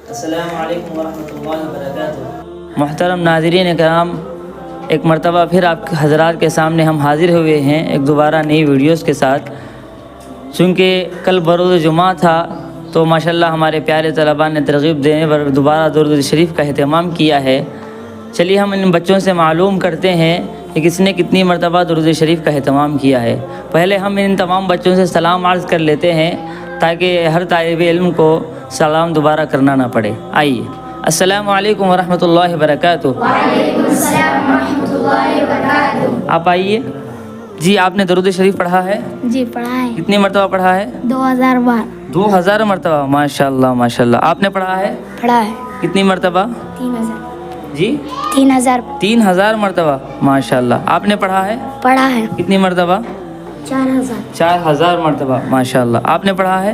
السلام علیکم ورحمۃ اللہ وبرکاتہ۔ محترم ناظرین کرام، ایک مرتبہ پھر آپ حضرات کے سامنے ہم حاضر ہوئے ہیں ایک دوبارہ نئی ویڈیوز کے ساتھ۔ چونکہ کل بروز جمعہ تھا تو ماشاءاللہ ہمارے پیارے طلباء نے ترغیب دینے پر دوبارہ درود شریف کا اہتمام کیا ہے۔ چلیے ہم ان بچوں سے معلوم کرتے ہیں کہ کس نے کتنی مرتبہ درود شریف کا اہتمام کیا ہے۔ پہلے ہم ان تمام بچوں سے سلام عرض کر لیتے ہیں تاکہ ہر طالب علم کو سلام دوبارہ کرنا نہ پڑے۔ آئیے، السلام علیکم ورحمۃ اللہ وبرکاتہ۔ وعلیکم السلام ورحمۃ اللہ وبرکاتہ۔ آپ آئیے جی۔ آپ نے درود شریف پڑھا ہے؟ جی پڑھا ہے، کتنی مرتبہ پڑھا ہے؟ 2000 بار 2000 مرتبہ، ماشاءاللہ ماشاءاللہ۔ آپ نے پڑھا ہے پڑھا ہے، کتنی مرتبہ؟ 3000 جی 3000 3000 مرتبہ، ماشاءاللہ۔ آپ نے پڑھا ہے پڑھا ہے، کتنی مرتبہ؟ 4000 4000 مرتبہ، ماشاءاللہ۔ آپ نے پڑھا ہے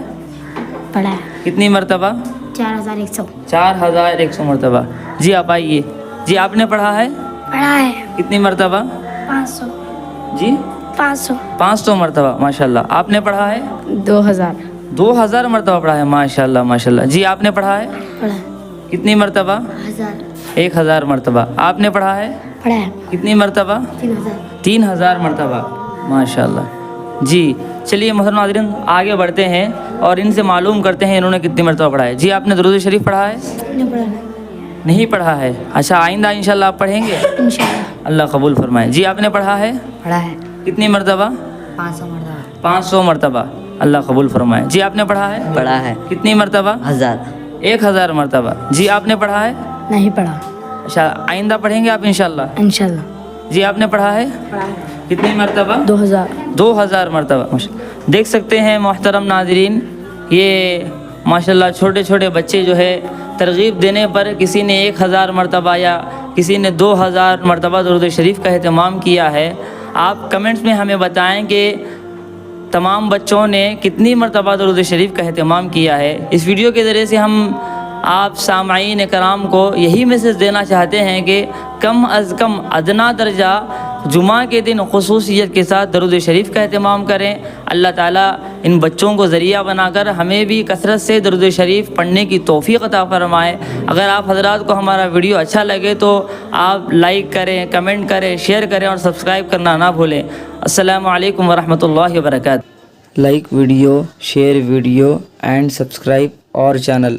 پڑھا ہے، کتنی مرتبہ؟ 4100 4100 مرتبہ۔ جی آپ آئیے جی۔ آپ نے پڑھا ہے پڑھا ہے، کتنی مرتبہ؟ 500 جی 500 مرتبہ، ماشاءاللہ۔ آپ نے پڑھا ہے 2000 مرتبہ پڑھا ہے، ماشاءاللہ ماشاءاللہ۔ جی آپ نے پڑھا ہے پڑھا ہے، کتنی مرتبہ؟ 1000 مرتبہ۔ آپ نے پڑھا ہے پڑھا ہے، کتنی مرتبہ؟ 3000 مرتبہ، ماشاءاللہ۔ جی چلیے محترم ناظرین، آگے بڑھتے ہیں اور ان سے معلوم کرتے ہیں انہوں نے کتنی مرتبہ پڑھا ہے۔ جی آپ نے درود شریف پڑھا ہے؟ نہیں پڑھا ہے، نہیں پڑھا ہے، اچھا آئندہ انشاءاللہ آپ پڑھیں گے؟ انشاءاللہ اللہ قبول فرمائے۔ جی آپ نے پڑھا ہے پڑھا ہے، کتنی مرتبہ؟ 500 مرتبہ 500 مرتبہ، اللہ قبول فرمائے۔ جی آپ نے پڑھا ہے پڑھا ہے کتنی مرتبہ؟ 1000 مرتبہ۔ جی آپ نے پڑھا ہے؟ نہیں پڑھا، اچھا آئندہ پڑھیں گے آپ انشاءاللہ؟ انشاءاللہ جی آپ نے پڑھا ہے پڑھا ہے، کتنی مرتبہ؟ 2000 مرتبہ۔ دیکھ سکتے ہیں محترم ناظرین، یہ ماشاءاللہ چھوٹے چھوٹے بچے جو ہے ترغیب دینے پر کسی نے 1000 مرتبہ یا کسی نے 2000 مرتبہ درود شریف کا اہتمام کیا ہے۔ آپ کمنٹس میں ہمیں بتائیں کہ تمام بچوں نے کتنی مرتبہ درود شریف کا اہتمام کیا ہے۔ اس ویڈیو کے ذریعے سے ہم آپ سامعین کرام کو یہی میسج دینا چاہتے ہیں کہ کم از کم ادنا درجہ جمعہ کے دن خصوصیت کے ساتھ درود شریف کا اہتمام کریں۔ اللہ تعالیٰ ان بچوں کو ذریعہ بنا کر ہمیں بھی کثرت سے درود شریف پڑھنے کی توفیق عطا فرمائے۔ اگر آپ حضرات کو ہمارا ویڈیو اچھا لگے تو آپ لائک کریں، کمنٹ کریں، شیئر کریں اور سبسکرائب کرنا نہ بھولیں۔ السلام علیکم ورحمۃ اللہ وبرکاتہ۔ Like video, share video and subscribe اور چینل۔